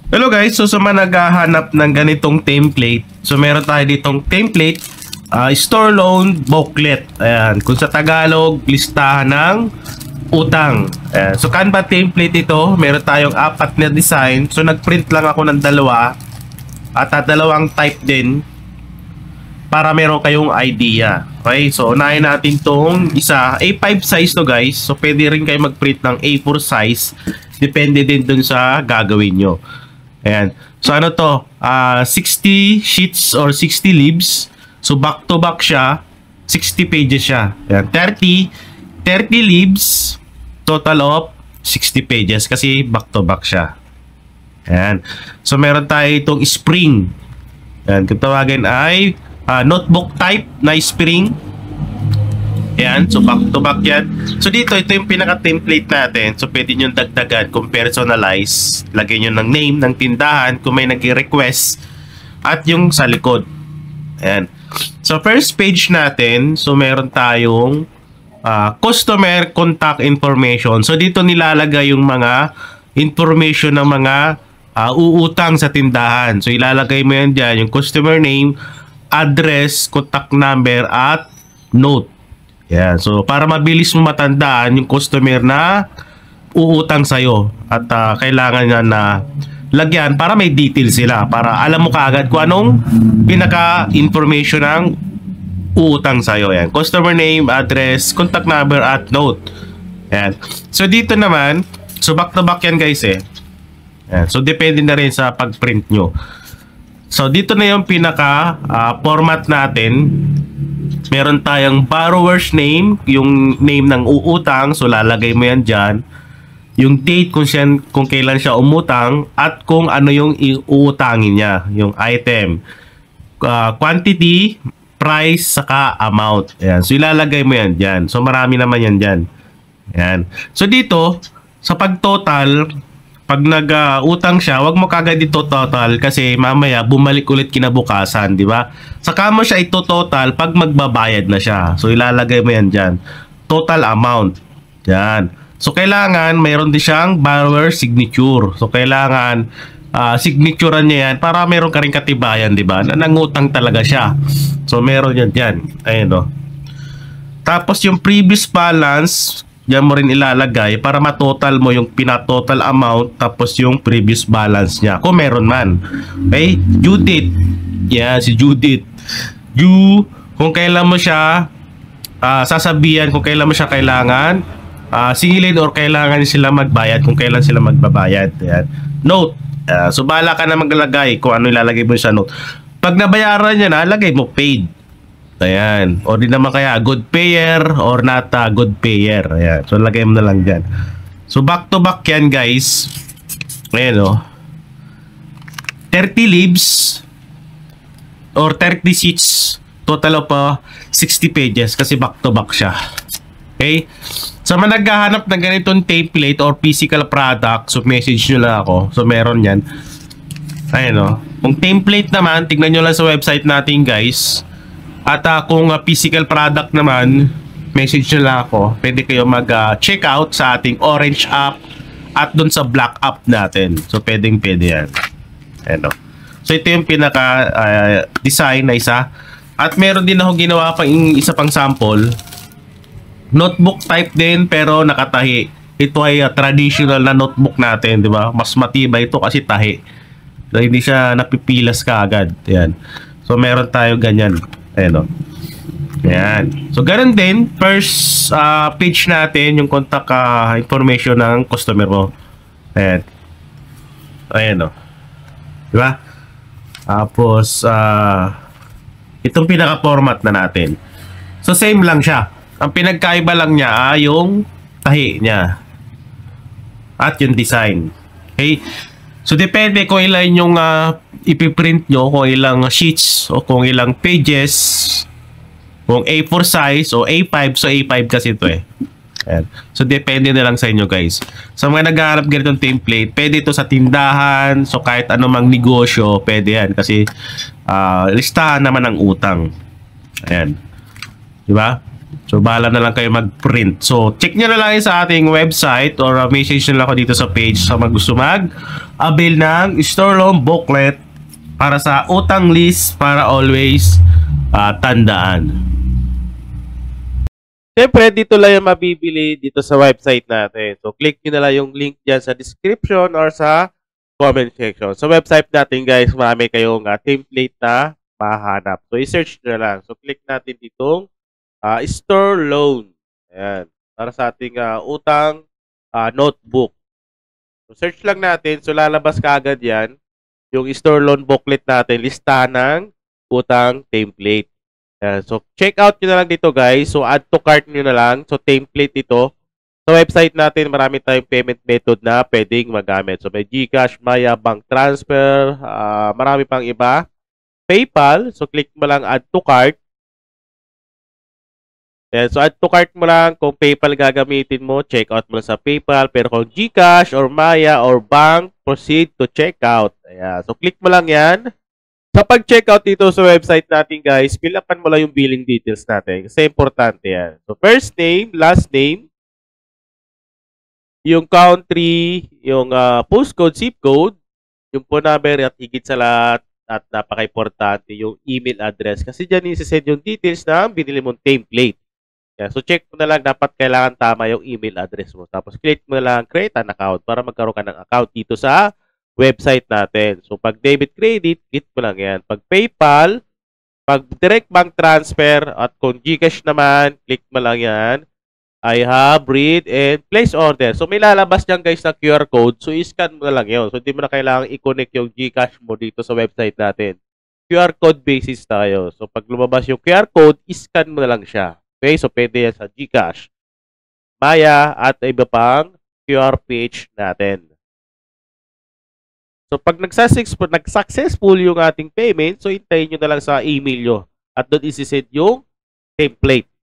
Hello guys, so sa mga naghahanap ng ganitong template, so meron tayo ditong template, store loan booklet. Ayan, kung sa Tagalog, listahan ng utang. Ayan, so Canva template ito, meron tayong 4 na design. So nagprint lang ako ng dalawa at dalawang type din para meron kayong idea. Okay, so unahin natin tong isa, A5 size to guys. So pwede rin kayo magprint ng A4 size, depende din dun sa gagawin nyo. Ayan. So ano to? 60 sheets or 60 leaves. So back to back siya. 60 pages siya. Ayan. 30 leaves. Total of 60 pages kasi back to back siya. Ayan. So meron tayo itong spring. Ayan. Kung tawagin ay notebook type na spring. Ayan, so back to back yan. So dito, ito yung pinaka-template natin. So pwede nyo dagdagan kung personalize. Lagay nyo ng name ng tindahan kung may nag-request. At yung sa likod. Ayan. So first page natin, so meron tayong customer contact information. So dito nilalagay yung mga information ng mga uutang sa tindahan. So ilalagay mo yan dyan, yung customer name, address, contact number, at note. Yeah, so para mabilis mo matandaan yung customer na uutang sa'yo at kailangan niya na lagyan para may details sila, para alam mo kaagad kung anong pinaka-information ng uutang sa'yo. Yan. Customer name, address, contact number, at note. Yan. So dito naman, so back to back yan guys eh. Yan. So depende na rin sa pag-print nyo. So dito na yung pinaka-format natin. Meron tayong borrower's name, yung name ng uutang, so lalagay mo yan dyan. Yung date kung kailan siya umutang at kung ano yung iuutangin niya, yung item. Quantity, price, saka amount. Ayan. So ilalagay mo yan dyan. So marami naman yan dyan. Ayan. So dito, sa pag-total, pag nag-utang siya, wag mo kagad ito total kasi mamaya bumalik ulit kinabukasan, di ba? Saka mo siya ito total pag magbabayad na siya. So ilalagay mo yan dyan. Total amount. Yan. So kailangan mayroon din siyang borrower signature. So kailangan signaturean niya yan para meron ka rin katibayan, di ba? Na nangutang talaga siya. So meron yan dyan. Ayun o. Tapos yung previous balance, diyan mo rin ilalagay para matotal mo yung pinatotal amount tapos yung previous balance niya kung meron man. Okay? Judith. Yeah, si Judith. Kung kailan mo siya sasabihan kung kailan mo siya kailangan singilin or kailangan sila magbayad kung kailan sila magbabayad. Yan. Note. So bahala ka na maglagay kung ano ilalagay mo sa note. Pag nabayaran niya na, lagay mo paid. Ayan. O di naman kaya good payer or not good payer. Ayan. So lagay mo na lang dyan. So back to back yan guys. Ayan o. 30 leaves or 30 sheets. Total of 60 pages kasi back to back siya. Okay. So mga naghahanap ng ganitong template or physical product, so message nyo lang ako. So meron yan. Ayan o. Kung template naman, tignan nyo lang sa website natin guys. At kung physical product naman, message nyo lang ako. Pwede kayo mag-check out sa ating orange app at dun sa black app natin. So pwede yan. Ano. So ito yung pinaka-design na isa. At meron din ako ginawa pang isa pang sample. Notebook type din pero nakatahi. Ito ay traditional na notebook natin, di ba? Mas matibay ito kasi tahi. So hindi siya napipilas ka agad. Yan. So meron tayo ganyan. Ayan o. Ayan. So, ganun din. First page natin, yung contact information ng customer mo. Ayan. Ayan o. Diba? Tapos, itong pinaka-format na natin. So, same lang siya. Ang pinagkaiba lang niya yung tahi niya. At yung design. Okay? So, depende kung ilan yung ipiprint nyo, kung ilang sheets o kung ilang pages, kung A4 size o A5. So, A5 kasi ito eh. Ayan. So, depende na lang sa inyo guys. Sa mga naghahanap ganitong template, pwede ito sa tindahan. So, kahit anumang negosyo, pwede yan. Kasi, listahan naman ang utang. Ayan. Diba? So, bahala na lang kayo mag-print. So, check nyo na lang yun sa ating website or message nyo lang ako dito sa page sa mga gusto mag-avail ng store loan booklet para sa utang list para always tandaan. Siyempre, dito lang yung mabibili dito sa website natin. So, click nyo na lang yung link dyan sa description or sa comment section. Sa website natin, guys, marami kayong template na mahanap. So, i-search nyo na lang. So, click natin ditong store loan. Ayan. Para sa ating utang notebook. So, search lang natin. So, lalabas ka agad yan. Yung store loan booklet natin. Listahan ng utang template. Ayan. So, check out nyo na lang dito, guys. So, add to cart nyo na lang. So, template ito. Sa website natin, marami tayong payment method na pwedeng magamit. So, may GCash, Maya, bank transfer, marami pang iba. PayPal. So, click mo lang add to cart. Ayan, so add to cart mo lang kung PayPal gagamitin mo, check out mo lang sa PayPal. Pero kung GCash or Maya or bank, proceed to checkout. Ayan, so click mo lang yan. Sa pag-checkout dito sa website natin, guys, fill upan mo lang yung billing details natin. Kasi importante yan. So first name, last name, yung country, yung postcode, zip code, yung phone number at higit sa lahat at napaka-importante yung email address. Kasi dyan isi-send yung details na binili mong template. Yeah, so check mo na lang, dapat kailangan tama yung email address mo. Tapos click mo na lang create an account para magkaroon ka ng account dito sa website natin. So pag debit credit, click mo lang yan. Pag PayPal, pag direct bank transfer at kung GCash naman, click mo lang yan. I have, read, and place order. So may lalabas dyan, guys, na QR code. So i-scan mo na lang yun. So hindi mo na kailangan i-connect yung GCash mo dito sa website natin. QR code basis tayo. So pag lumabas yung QR code, i-scan mo na lang siya. Okay, so pwede yan sa GCash, Maya, at iba pang QR page natin. So pag nag-successful yung ating payment, so hintayin nyo na lang sa email nyo. At doon isi-send yung template.